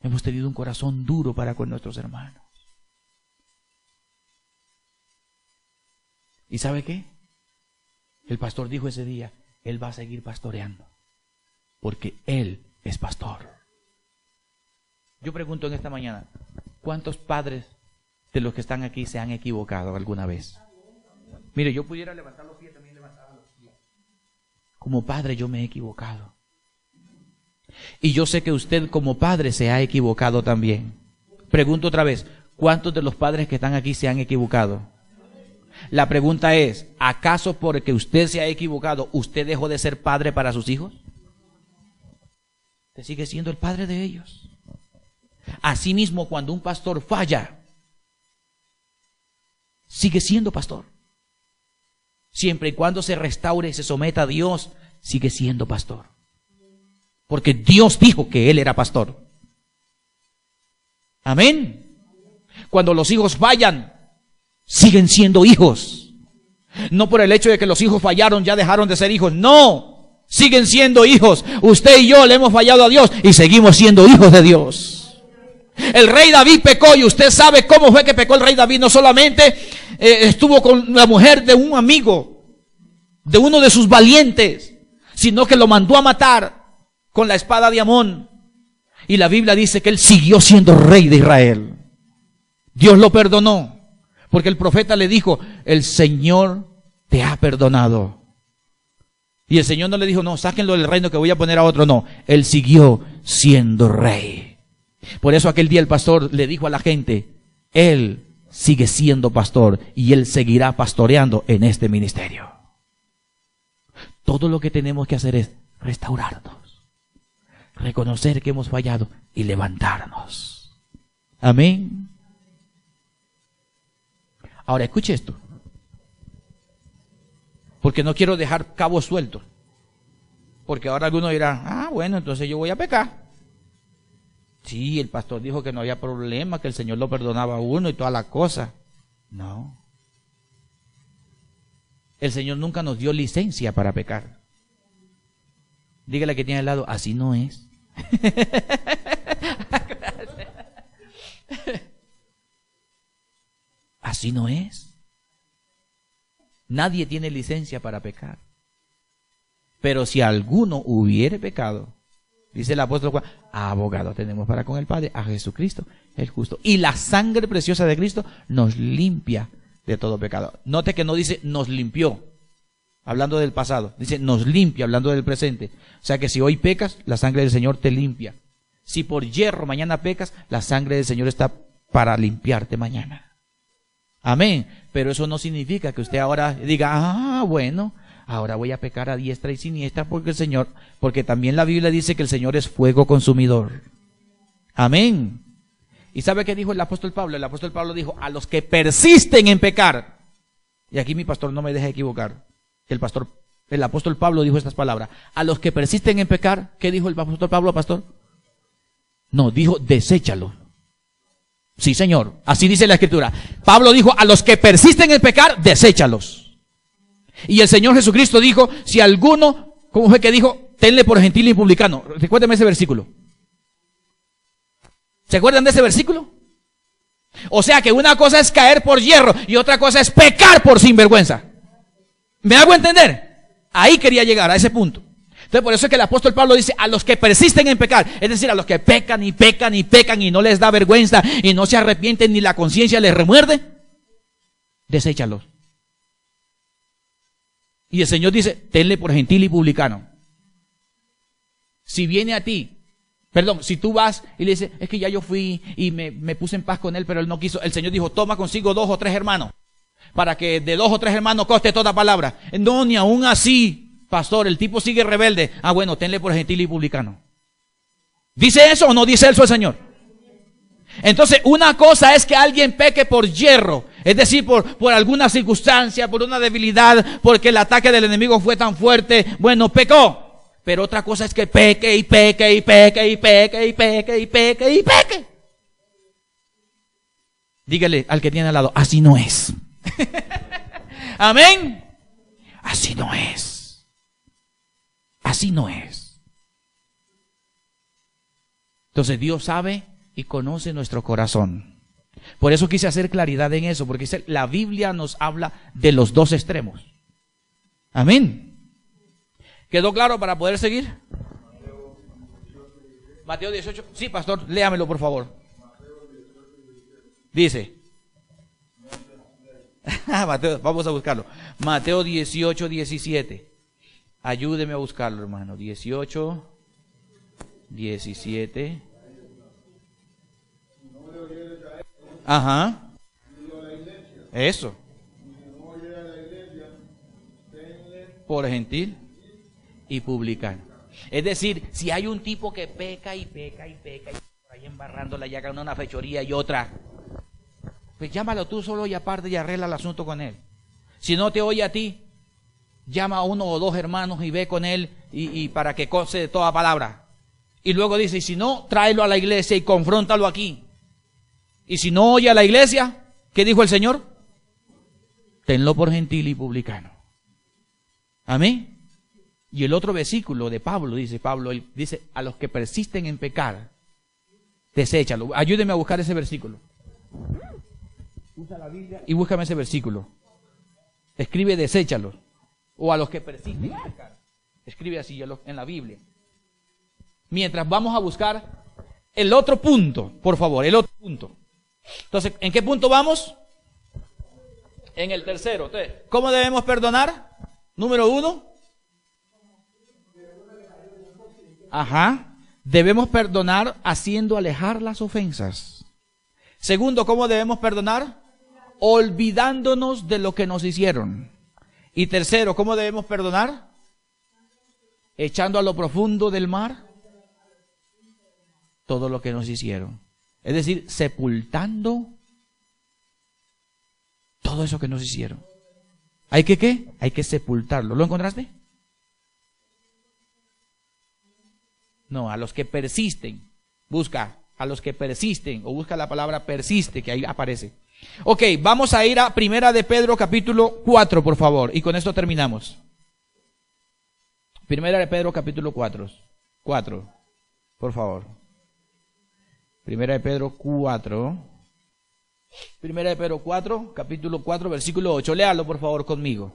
Hemos tenido un corazón duro para con nuestros hermanos. ¿Y sabe qué? El pastor dijo ese día, él va a seguir pastoreando, porque él es pastor. Yo pregunto en esta mañana, ¿cuántos padres de los que están aquí se han equivocado alguna vez? Mire, yo pudiera levantar los pies, también levantaba los pies. Como padre yo me he equivocado. Y yo sé que usted como padre se ha equivocado también. Pregunto otra vez, ¿cuántos de los padres que están aquí se han equivocado? La pregunta es, ¿acaso porque usted se ha equivocado, usted dejó de ser padre para sus hijos? Usted sigue siendo el padre de ellos. Asimismo, cuando un pastor falla, sigue siendo pastor. Siempre y cuando se restaure y se someta a Dios, sigue siendo pastor. Porque Dios dijo que él era pastor. Amén. Cuando los hijos fallan, siguen siendo hijos. No por el hecho de que los hijos fallaron ya dejaron de ser hijos. No, siguen siendo hijos. Usted y yo le hemos fallado a Dios y seguimos siendo hijos de Dios. El rey David pecó y usted sabe cómo fue que pecó el rey David. No solamente estuvo con la mujer de un amigo, de uno de sus valientes, sino que lo mandó a matar con la espada de Amón. Y la Biblia dice que él siguió siendo rey de Israel. Dios lo perdonó. Porque el profeta le dijo, el Señor te ha perdonado. Y el Señor no le dijo, no, sáquenlo del reino que voy a poner a otro. No, él siguió siendo rey. Por eso aquel día el pastor le dijo a la gente, él sigue siendo pastor y él seguirá pastoreando en este ministerio. Todo lo que tenemos que hacer es restaurarnos, reconocer que hemos fallado y levantarnos. Amén. Ahora escuche esto, porque no quiero dejar cabos sueltos, porque ahora algunos dirán, bueno, entonces yo voy a pecar. Sí, el pastor dijo que no había problema, que el Señor lo perdonaba a uno y toda la cosa. No. El Señor nunca nos dio licencia para pecar. Dígale que tiene al lado, así no es. Así no es. Nadie tiene licencia para pecar. Pero si alguno hubiere pecado, dice el apóstol Juan, abogado tenemos para con el Padre, a Jesucristo, el justo. Y la sangre preciosa de Cristo nos limpia de todo pecado. Note que no dice nos limpió, hablando del pasado. Dice nos limpia, hablando del presente. O sea que si hoy pecas, la sangre del Señor te limpia. Si por hierro mañana pecas, la sangre del Señor está para limpiarte mañana. Amén. Pero eso no significa que usted ahora diga, bueno, ahora voy a pecar a diestra y siniestra porque también la Biblia dice que el Señor es fuego consumidor. Amén. ¿Y sabe qué dijo el apóstol Pablo? El apóstol Pablo dijo, a los que persisten en pecar. Y aquí mi pastor no me deja equivocar. El apóstol Pablo dijo estas palabras. A los que persisten en pecar, ¿qué dijo el apóstol Pablo, pastor? No, dijo, deséchalo. Sí, Señor. Así dice la Escritura. Pablo dijo, a los que persisten en pecar, deséchalos. Y el Señor Jesucristo dijo, si alguno, ¿cómo fue que dijo? Tenle por gentil y publicano. Recuérdenme ese versículo. ¿Se acuerdan de ese versículo? O sea que una cosa es caer por hierro y otra cosa es pecar por sinvergüenza. ¿Me hago entender? Ahí quería llegar, a ese punto. Entonces por eso es que el apóstol Pablo dice, a los que persisten en pecar, es decir, a los que pecan y pecan y pecan y no les da vergüenza y no se arrepienten ni la conciencia les remuerde, deséchalos. Y el Señor dice, tenle por gentil y publicano. Si viene a ti, si tú vas y le dices, es que ya yo fui y me puse en paz con él, pero él no quiso. El Señor dijo, toma consigo 2 o 3 hermanos, para que de 2 o 3 hermanos coste toda palabra. No, ni aún así. Pastor, el tipo sigue rebelde. Bueno, tenle por gentil y publicano. ¿Dice eso o no dice eso el Señor? Entonces, una cosa es que alguien peque por hierro, es decir, por alguna circunstancia, por una debilidad, porque el ataque del enemigo fue tan fuerte. Bueno, pecó. Pero otra cosa es que peque y peque y peque y peque y peque y peque y peque. Dígale al que tiene al lado, así no es. Amén. Así no es. Así no es. Entonces Dios sabe y conoce nuestro corazón. Por eso quise hacer claridad en eso, porque la Biblia nos habla de los dos extremos. Amén. ¿Quedó claro para poder seguir? Mateo 18. Sí, pastor, léamelo por favor. Dice. Mateo, vamos a buscarlo. Mateo 18, 17. Ayúdeme a buscarlo, hermano. 18, 17. Ajá. Eso. Por gentil y publicano. Es decir, si hay un tipo que peca y peca y peca y por ahí embarrándola y haga una fechoría y otra, pues llámalo tú solo y aparte y arregla el asunto con él. Si no te oye a ti, llama a 1 o 2 hermanos y ve con él y para que conste de toda palabra. Y luego dice, y si no, tráelo a la iglesia y confróntalo aquí. Y si no oye a la iglesia, ¿qué dijo el Señor? Tenlo por gentil y publicano. Amén. Y el otro versículo de Pablo, él dice, a los que persisten en pecar, deséchalo. Ayúdeme a buscar ese versículo. Usa la Biblia y búscame ese versículo. Escribe deséchalo. O a los que persisten en pecar. Escribe así en la Biblia. Mientras vamos a buscar el otro punto, por favor, el otro punto. Entonces, ¿en qué punto vamos? En el tercero. Entonces, ¿cómo debemos perdonar? Número 1. Debemos perdonar haciendo alejar las ofensas. Segundo, ¿cómo debemos perdonar? Olvidándonos de lo que nos hicieron. Y tercero, ¿cómo debemos perdonar? Echando a lo profundo del mar todo lo que nos hicieron. Es decir, sepultando todo eso que nos hicieron. ¿Hay que qué? Hay que sepultarlo. ¿Lo encontraste? No, a los que persisten. Busca a los que persisten, o busca la palabra persiste, que ahí aparece. Ok, vamos a ir a Primera de Pedro capítulo 4, por favor, y con esto terminamos. Primera de Pedro capítulo 4, por favor. Primera de Pedro 4. Primera de Pedro 4, capítulo 4, versículo 8. Léalo, por favor, conmigo.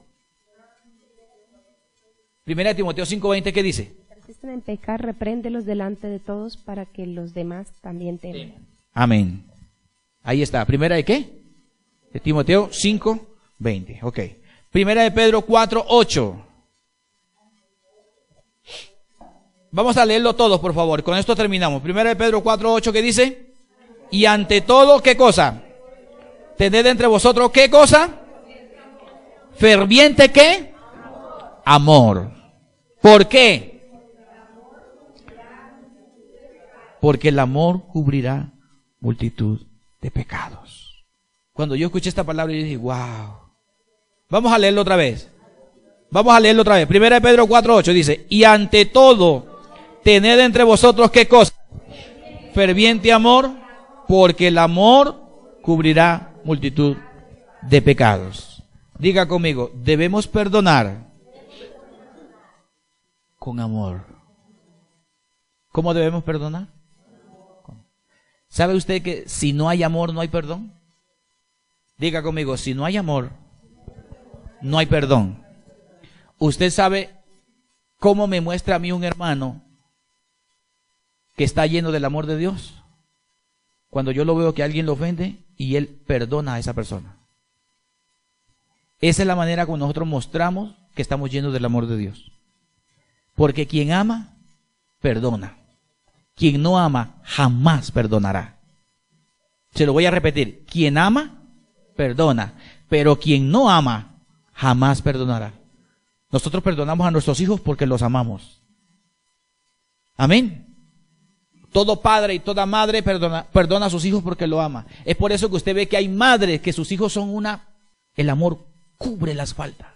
Primera de Timoteo 5:20, ¿qué dice? persisten en pecar, repréndelos delante de todos para que los demás también teman. Amén. Ahí está. ¿Primera de qué? De Timoteo 5:20. Ok. Primera de Pedro 4:8. Vamos a leerlo todos, por favor. Con esto terminamos. Primera de Pedro 4:8, ¿qué dice? Y ante todo, ¿qué cosa? Tened entre vosotros, ¿qué cosa? Ferviente, ¿qué? Amor. ¿Por qué? Porque el amor cubrirá multitud de pecados. Cuando yo escuché esta palabra, yo dije, wow. Vamos a leerlo otra vez. Primera de Pedro 4:8 dice, y ante todo, tened entre vosotros, ¿qué cosa? Ferviente amor, porque el amor cubrirá multitud de pecados. Diga conmigo, debemos perdonar con amor. ¿Cómo debemos perdonar? ¿Sabe usted que si no hay amor no hay perdón? Diga conmigo, si no hay amor, no hay perdón. ¿Usted sabe cómo me muestra a mí un hermano que está lleno del amor de Dios? Cuando yo lo veo que alguien lo ofende y él perdona a esa persona. Esa es la manera como nosotros mostramos que estamos llenos del amor de Dios. Porque quien ama, perdona. Quien no ama, jamás perdonará. Se lo voy a repetir. Quien ama, perdona. Pero quien no ama, jamás perdonará. Nosotros perdonamos a nuestros hijos porque los amamos. Amén. Todo padre y toda madre perdona a sus hijos porque lo ama. Es por eso que usted ve que hay madres que sus hijos son una... El amor cubre las faltas.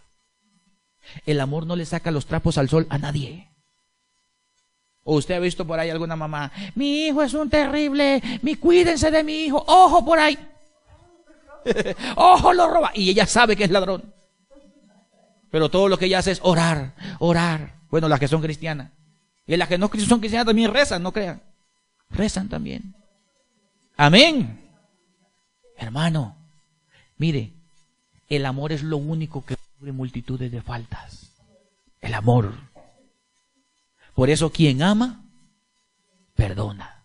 El amor no le saca los trapos al sol a nadie. O usted ha visto por ahí alguna mamá, mi hijo es un terrible, cuídense de mi hijo, ojo por ahí. Ojo, lo roba. Y ella sabe que es ladrón. Pero todo lo que ella hace es orar, orar. Bueno, las que son cristianas. Y las que no son cristianas también rezan, no crean. Rezan también. Amén. Hermano, mire, el amor es lo único que cubre multitudes de faltas. El amor. Por eso quien ama, perdona.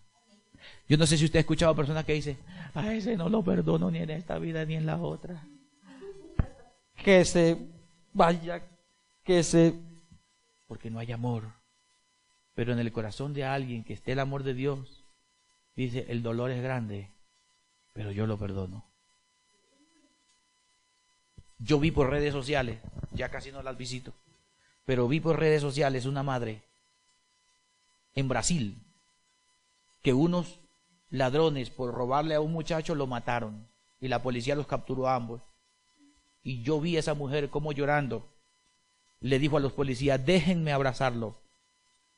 Yo no sé si usted ha escuchado a personas que dicen, a ese no lo perdono ni en esta vida ni en la otra. Que se vaya, porque no hay amor. Pero en el corazón de alguien que esté el amor de Dios, dice, el dolor es grande, pero yo lo perdono. Yo vi por redes sociales, ya casi no las visito, pero vi por redes sociales una madre en Brasil, que unos ladrones por robarle a un muchacho lo mataron y la policía los capturó a ambos. Y yo vi a esa mujer como llorando le dijo a los policías, déjenme abrazarlo.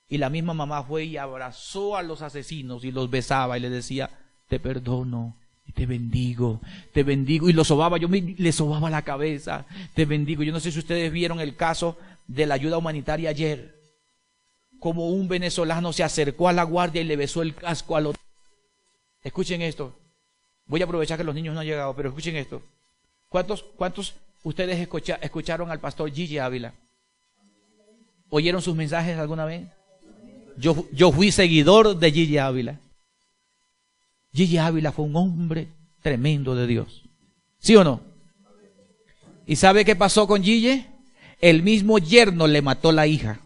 Y la misma mamá fue y abrazó a los asesinos y los besaba y les decía, te perdono y te bendigo, y lo sobaba, yo le sobaba la cabeza, te bendigo. Yo no sé si ustedes vieron el caso de la ayuda humanitaria ayer, como un venezolano se acercó a la guardia y le besó el casco al otro. Escuchen esto, voy a aprovechar que los niños no han llegado, pero escuchen esto. ¿Cuántos ustedes escucharon al pastor Gigi Ávila? ¿Oyeron sus mensajes alguna vez? Yo fui seguidor de Gigi Ávila. Gigi Ávila fue un hombre tremendo de Dios. ¿Sí o no? ¿Y sabe qué pasó con Gigi? El mismo yerno le mató la hija.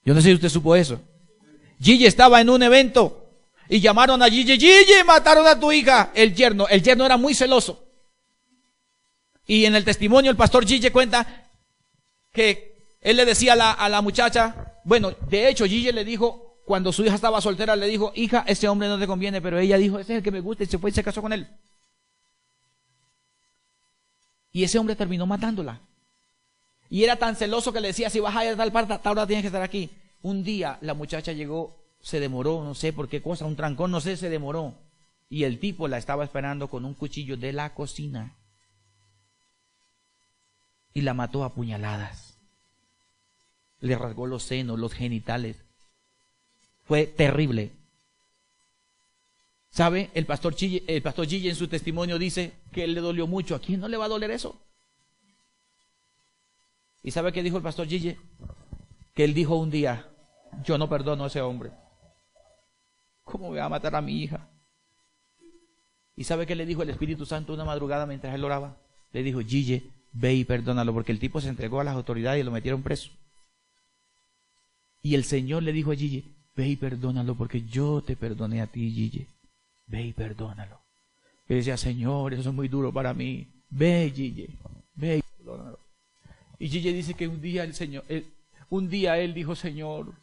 Yo no sé si usted supo eso. Gigi estaba en un evento y llamaron a Gigi, Gigi, mataron a tu hija. El yerno era muy celoso. Y en el testimonio el pastor Gigi cuenta que él le decía a la muchacha, bueno, de hecho Gigi le dijo, cuando su hija estaba soltera, le dijo, hija, ese hombre no te conviene, pero ella dijo, ese es el que me gusta, y se fue y se casó con él. Y ese hombre terminó matándola. Y era tan celoso que le decía, si vas a ir a tal parte, a tal hora tienes que estar aquí. Un día la muchacha llegó, se demoró, no sé por qué cosa, un trancón, no sé, se demoró. Y el tipo la estaba esperando con un cuchillo de la cocina. Y la mató a puñaladas. Le rasgó los senos, los genitales. Fue terrible. ¿Sabe? El pastor Gigi en su testimonio dice que él le dolió mucho. ¿A quién no le va a doler eso? ¿Y sabe qué dijo el pastor Gigi? que él dijo un día: yo no perdono a ese hombre. ¿Cómo me va a matar a mi hija? ¿Y sabe qué le dijo el Espíritu Santo una madrugada mientras él oraba? Le dijo: Gille, ve y perdónalo, porque el tipo se entregó a las autoridades y lo metieron preso. Y el Señor le dijo a Gille: ve y perdónalo, porque yo te perdoné a ti, Gille. Ve y perdónalo. Y decía: Señor, eso es muy duro para mí. Ve, Gille, ve y perdónalo. Y Gille dice que un día él dijo: Señor,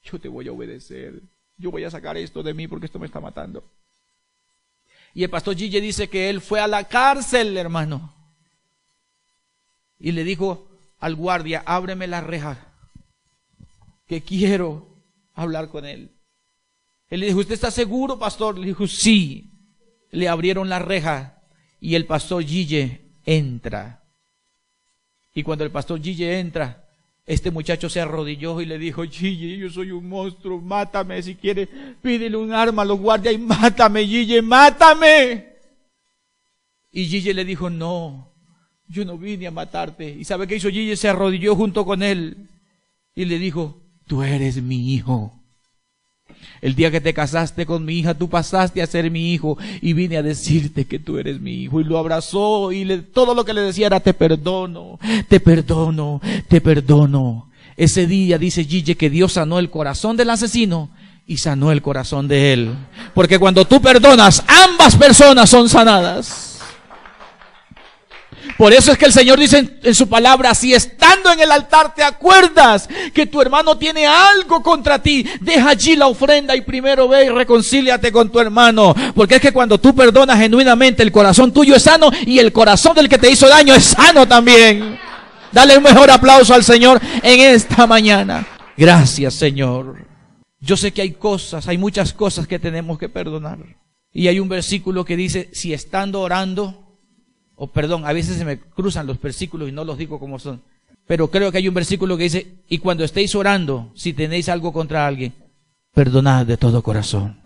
yo te voy a obedecer. Yo voy a sacar esto de mí porque esto me está matando. Y el pastor Gille dice que él fue a la cárcel, hermano. Y le dijo al guardia: ábreme la reja, que quiero hablar con él. Él le dijo: ¿usted está seguro, pastor? Le dijo: sí. Le abrieron la reja y el pastor Gille entra. Y cuando el pastor Gille entra, este muchacho se arrodilló y le dijo: Gille, yo soy un monstruo, mátame si quieres, pídele un arma a los guardias y mátame, Gille, mátame. Y Gille le dijo: no, yo no vine a matarte. ¿Y sabe qué hizo Gille? Se arrodilló junto con él y le dijo: tú eres mi hijo. El día que te casaste con mi hija, tú pasaste a ser mi hijo y vine a decirte que tú eres mi hijo. Y lo abrazó y todo lo que le decía era: te perdono, te perdono, te perdono. Ese día dice Gille que Dios sanó el corazón del asesino y sanó el corazón de él. Porque cuando tú perdonas, ambas personas son sanadas. Por eso es que el Señor dice en su palabra: si estando en el altar te acuerdas que tu hermano tiene algo contra ti, deja allí la ofrenda y primero ve y reconcíliate con tu hermano. Porque es que cuando tú perdonas genuinamente, el corazón tuyo es sano y el corazón del que te hizo daño es sano también. Dale un mejor aplauso al Señor en esta mañana. Gracias, Señor. Yo sé que hay muchas cosas que tenemos que perdonar. Y hay un versículo que dice: si estando orando, a veces se me cruzan los versículos y no los digo como son, pero creo que hay un versículo que dice: y cuando estéis orando, si tenéis algo contra alguien, perdonad de todo corazón.